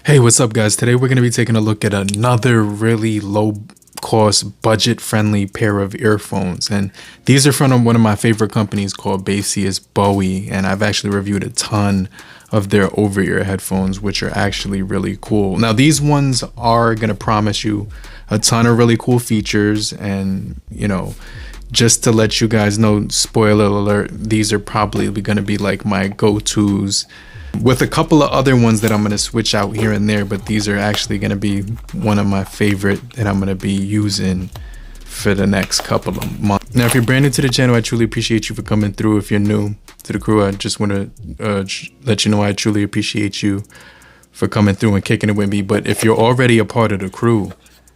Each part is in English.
Hey, what's up guys? Today we're going to be taking a look at another really low cost, budget friendly pair of earphones. And these are from one of my favorite companies called Baseus Bowie. And I've actually reviewed a ton of their over-ear headphones, which are actually really cool. Now these ones are going to promise you a ton of really cool features. And, you know, just to let you guys know, spoiler alert, these are probably going to be like my go-tos, with a couple of other ones that I'm going to switch out here and there, but these are actually going to be one of my favorite that I'm going to be using for the next couple of months. Now, if you're brand new to the channel, I truly appreciate you for coming through. If you're new to the crew, I just want to let you know I truly appreciate you for coming through and kicking it with me. But if you're already a part of the crew,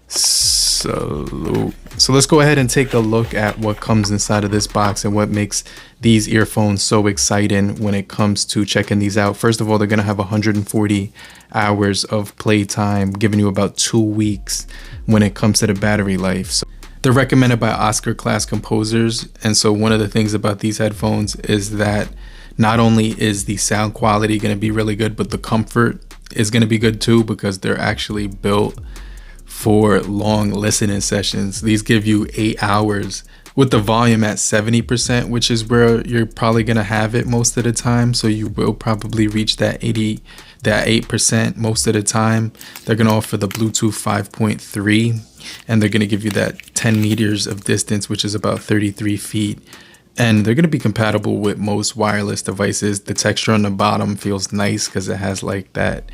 salute. So let's go ahead and take a look at what comes inside of this box and what makes these earphones so exciting when it comes to checking these out. First of all, they're going to have 140 hours of playtime, giving you about 2 weeks when it comes to the battery life. So they're recommended by Oscar class composers. And so one of the things about these headphones is that not only is the sound quality going to be really good, but the comfort is going to be good too, because they're actually built for long listening sessions. These give you 8 hours with the volume at 70%, which is where you're probably going to have it most of the time. So you will probably reach that 8% most of the time. They're going to offer the Bluetooth 5.3, and they're going to give you that 10 meters of distance, which is about 33 feet. And they're going to be compatible with most wireless devices. The texture on the bottom feels nice because it has like that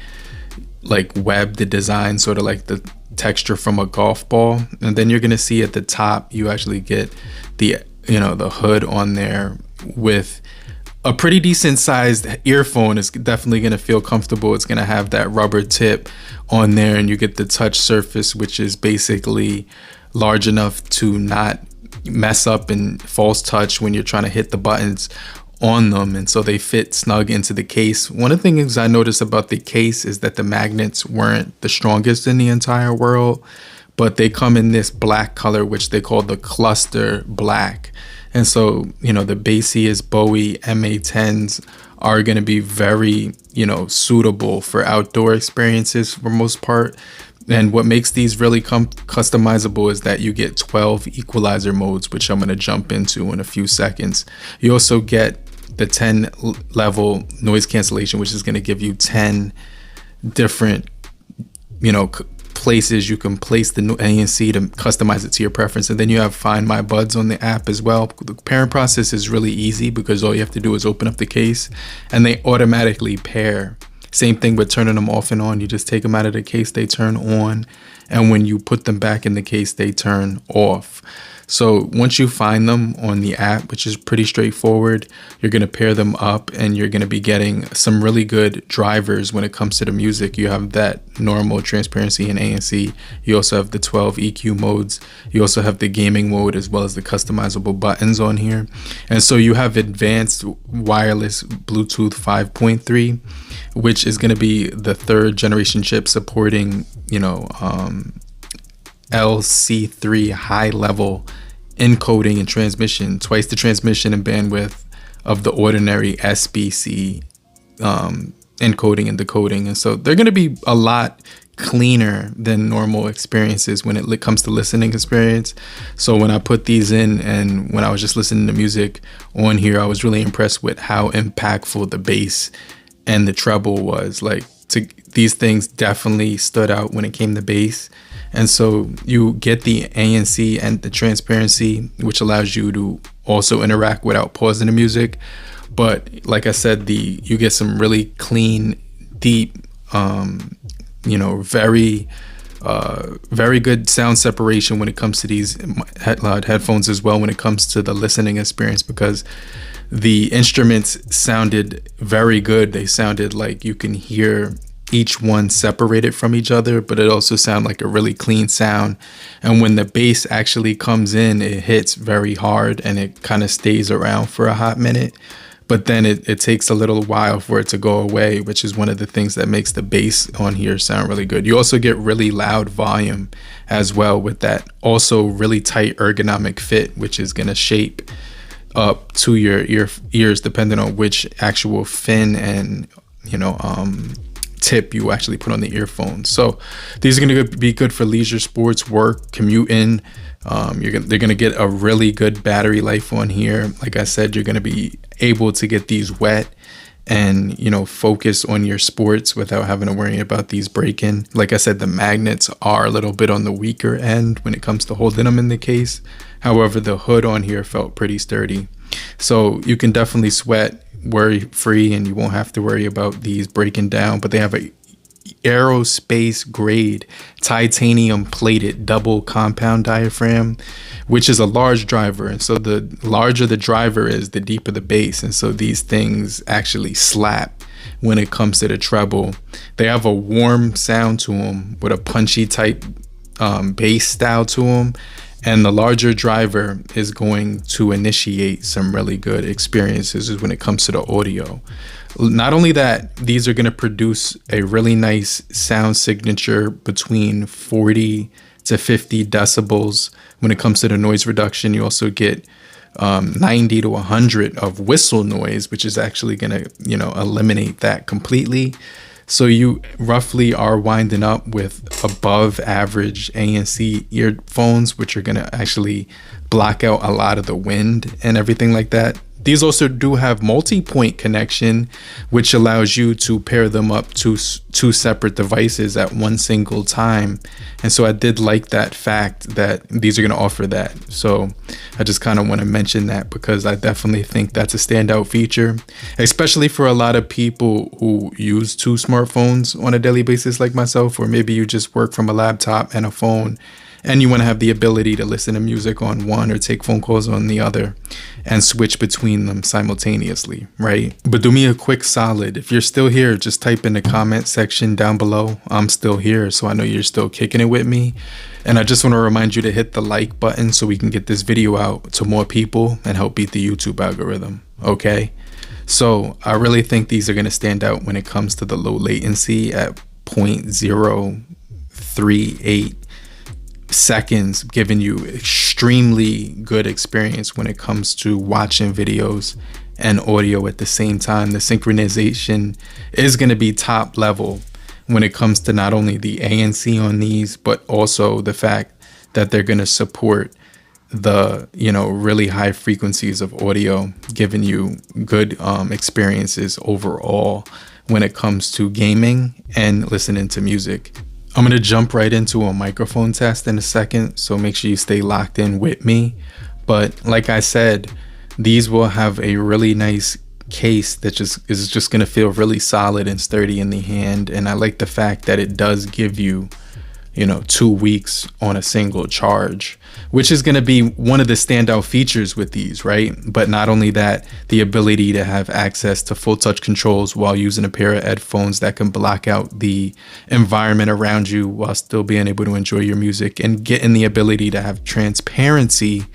webbed design, sort of like the texture from a golf ball. And then you're going to see at the top you actually get the hood on there with a pretty decent sized earphone. It's definitely going to feel comfortable. It's going to have that rubber tip on there, and you get the touch surface, which is basically large enough to not mess up and false touch when you're trying to hit the buttons on them. And so they fit snug into the case. One of the things I noticed about the case is that the magnets weren't the strongest in the entire world, but they come in this black color, which they call the cluster black. And so, you know, the Baseus Bowie MA10s are going to be very, suitable for outdoor experiences for most part. And what makes these really customizable is that you get 12 equalizer modes, which I'm going to jump into in a few seconds. You also get the 10 level noise cancellation, which is going to give you 10 different, places you can place the ANC to customize it to your preference. And then you have Find My Buds on the app as well. The pairing process is really easy because all you have to do is open up the case and they automatically pair. Same thing with turning them off and on. You just take them out of the case, they turn on, and when you put them back in the case, they turn off. So once you find them on the app, which is pretty straightforward, you're going to pair them up and you're going to be getting some really good drivers when it comes to the music. You have that normal transparency and ANC. You also have the 12 EQ modes. You also have the gaming mode as well as the customizable buttons on here. And so you have advanced wireless Bluetooth 5.3, which is going to be the 3rd generation chip supporting, LC3 high level encoding and transmission, twice the transmission and bandwidth of the ordinary SBC encoding and decoding. And so they're going to be a lot cleaner than normal experiences when it comes to listening experience. So when I put these in and when I was just listening to music on here, I was really impressed with how impactful the bass and the treble was. These things definitely stood out when it came to bass. And so you get the ANC and the transparency, which allows you to also interact without pausing the music. But like I said, you get some really clean, deep, very good sound separation when it comes to these headphones as well, when it comes to the listening experience, because the instruments sounded very good. They sounded like you can hear each one separated from each other, but it also sounded like a really clean sound. And when the bass actually comes in, it hits very hard and it kind of stays around for a hot minute. But then it takes a little while for it to go away, which is one of the things that makes the bass on here sound really good. You also get really loud volume as well with that. Also really tight ergonomic fit, which is going to shape up to your ears depending on which actual fin and tip you actually put on the earphones. So these are going to be good for leisure, sports, work, commuting. They're going to get a really good battery life on here. Like I said, you're going to be able to get these wet and, you know, focus on your sports without having to worry about these breaking. Like I said, the magnets are a little bit on the weaker end when it comes to holding them in the case. However, the hood on here felt pretty sturdy. So you can definitely sweat worry free and you won't have to worry about these breaking down. But they have a aerospace grade titanium plated double compound diaphragm, which is a large driver, and so the larger the driver is, the deeper the bass, and so these things actually slap when it comes to the treble. They have a warm sound to them with a punchy type bass style to them, and the larger driver is going to initiate some really good experiences when it comes to the audio. Not only that, these are going to produce a really nice sound signature between 40 to 50 decibels. When it comes to the noise reduction, you also get 90 to 100 of whistle noise, which is actually going to, you know, eliminate that completely. So you roughly are winding up with above average ANC earphones, which are going to actually block out a lot of the wind and everything like that. These also do have multi-point connection, which allows you to pair them up to two separate devices at one single time. And so I did like that fact that these are going to offer that. So I just kind of want to mention that because I definitely think that's a standout feature, especially for a lot of people who use two smartphones on a daily basis like myself, or maybe you just work from a laptop and a phone, and you want to have the ability to listen to music on one or take phone calls on the other and switch between them simultaneously, right? But do me a quick solid. If you're still here, just type in the comment section down below, I'm still here, so I know you're still kicking it with me. And I just want to remind you to hit the like button so we can get this video out to more people and help beat the YouTube algorithm, okay? So I really think these are going to stand out when it comes to the low latency at 0.038 seconds, giving you extremely good experience when it comes to watching videos and audio at the same time. The synchronization is going to be top level when it comes to not only the ANC on these, but also the fact that they're going to support the, you know, really high frequencies of audio, giving you good experiences overall when it comes to gaming and listening to music. I'm going to jump right into a microphone test in a second, so make sure you stay locked in with me. But like I said, these will have a really nice case that is just going to feel really solid and sturdy in the hand. And I like the fact that it does give you, you know, 2 weeks on a single charge, which is going to be one of the standout features with these, right? But not only that, the ability to have access to full touch controls while using a pair of headphones that can block out the environment around you while still being able to enjoy your music, and getting the ability to have transparency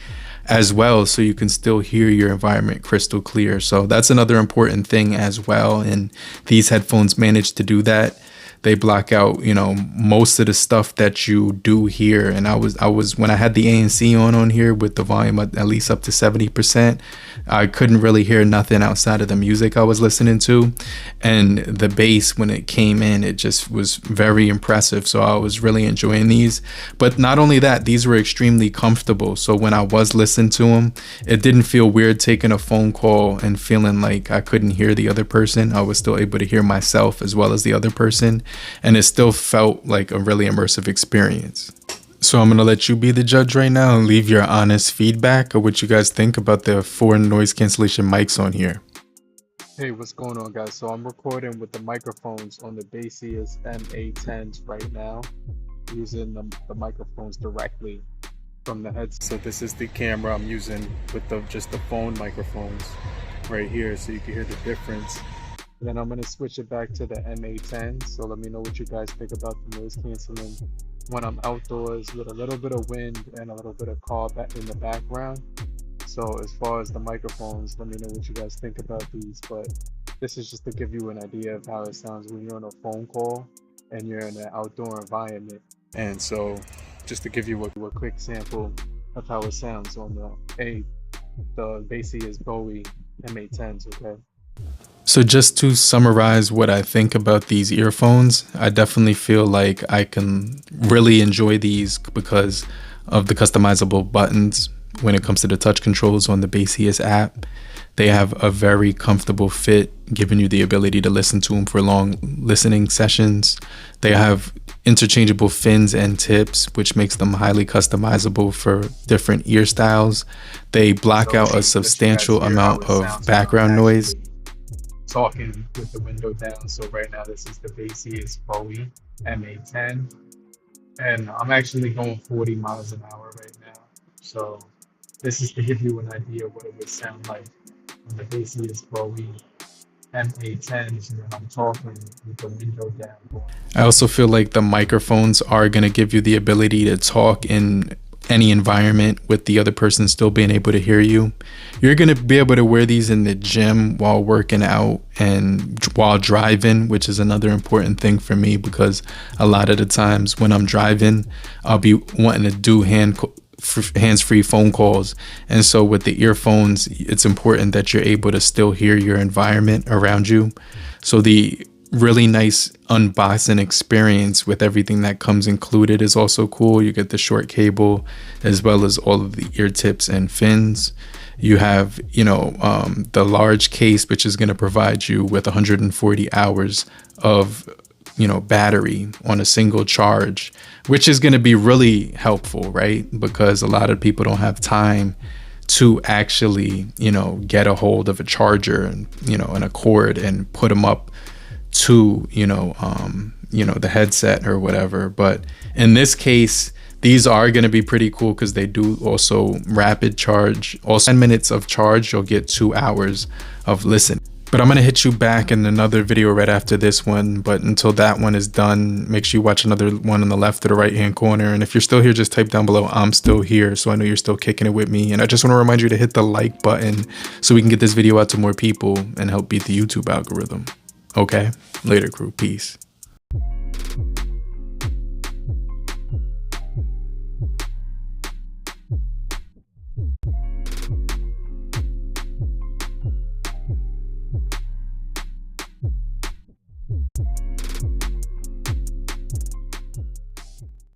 as well, so you can still hear your environment crystal clear. So that's another important thing as well, and these headphones manage to do that. They block out, you know, most of the stuff that you do hear. And I was when I had the ANC on here with the volume at least up to 70%, I couldn't really hear nothing outside of the music I was listening to. And the bass, when it came in, it just was very impressive. So I was really enjoying these. But not only that, these were extremely comfortable. So when I was listening to them, it didn't feel weird taking a phone call and feeling like I couldn't hear the other person. I was still able to hear myself as well as the other person. And it still felt like a really immersive experience. So I'm going to let you be the judge right now and leave your honest feedback of what you guys think about the 4 noise cancellation mics on here. Hey, what's going on, guys? So I'm recording with the microphones on the Baseus MA10s right now, using the microphones directly from the headset. So this is the camera I'm using with just the phone microphones right here, so you can hear the difference. Then I'm going to switch it back to the MA10. So let me know what you guys think about the noise canceling when I'm outdoors with a little bit of wind and a little bit of car in the background. So as far as the microphones, let me know what you guys think about these. But this is just to give you an idea of how it sounds when you're on a phone call and you're in an outdoor environment. And so just to give you a quick sample of how it sounds on the Baseus Bowie MA10s, okay? So just to summarize what I think about these earphones, I definitely feel like I can really enjoy these because of the customizable buttons when it comes to the touch controls on the Baseus app. They have a very comfortable fit, giving you the ability to listen to them for long listening sessions. They have interchangeable fins and tips, which makes them highly customizable for different ear styles. They block out a substantial amount of background noise. Talking with the window down. So right now this is the Baseus Bowie MA10, and I'm actually going 40 miles an hour right now. So this is to give you an idea of what it would sound like on the Baseus Bowie MA10s when I'm talking with the window down. I also feel like the microphones are going to give you the ability to talk in any environment with the other person still being able to hear you. You're going to be able to wear these in the gym while working out and while driving, which is another important thing for me, because a lot of the times when I'm driving, I'll be wanting to do hands-free phone calls. And so with the earphones, it's important that you're able to still hear your environment around you. So the really nice unboxing experience with everything that comes included is also cool. You get the short cable as well as all of the ear tips and fins. You have, the large case, which is going to provide you with 140 hours of, battery on a single charge, which is going to be really helpful, right? Because a lot of people don't have time to actually, get a hold of a charger and, and a cord and put them up to the headset or whatever. But in this case, these are going to be pretty cool because they do also rapid charge. Also 10 minutes of charge, you'll get 2 hours of listening. But I'm going to hit you back in another video right after this one. But until that one is done, make sure you watch another one on the left or the right hand corner. And if you're still here, just type down below, I'm still here. So I know you're still kicking it with me. And I just want to remind you to hit the like button so we can get this video out to more people and help beat the YouTube algorithm. Okay, later crew, peace.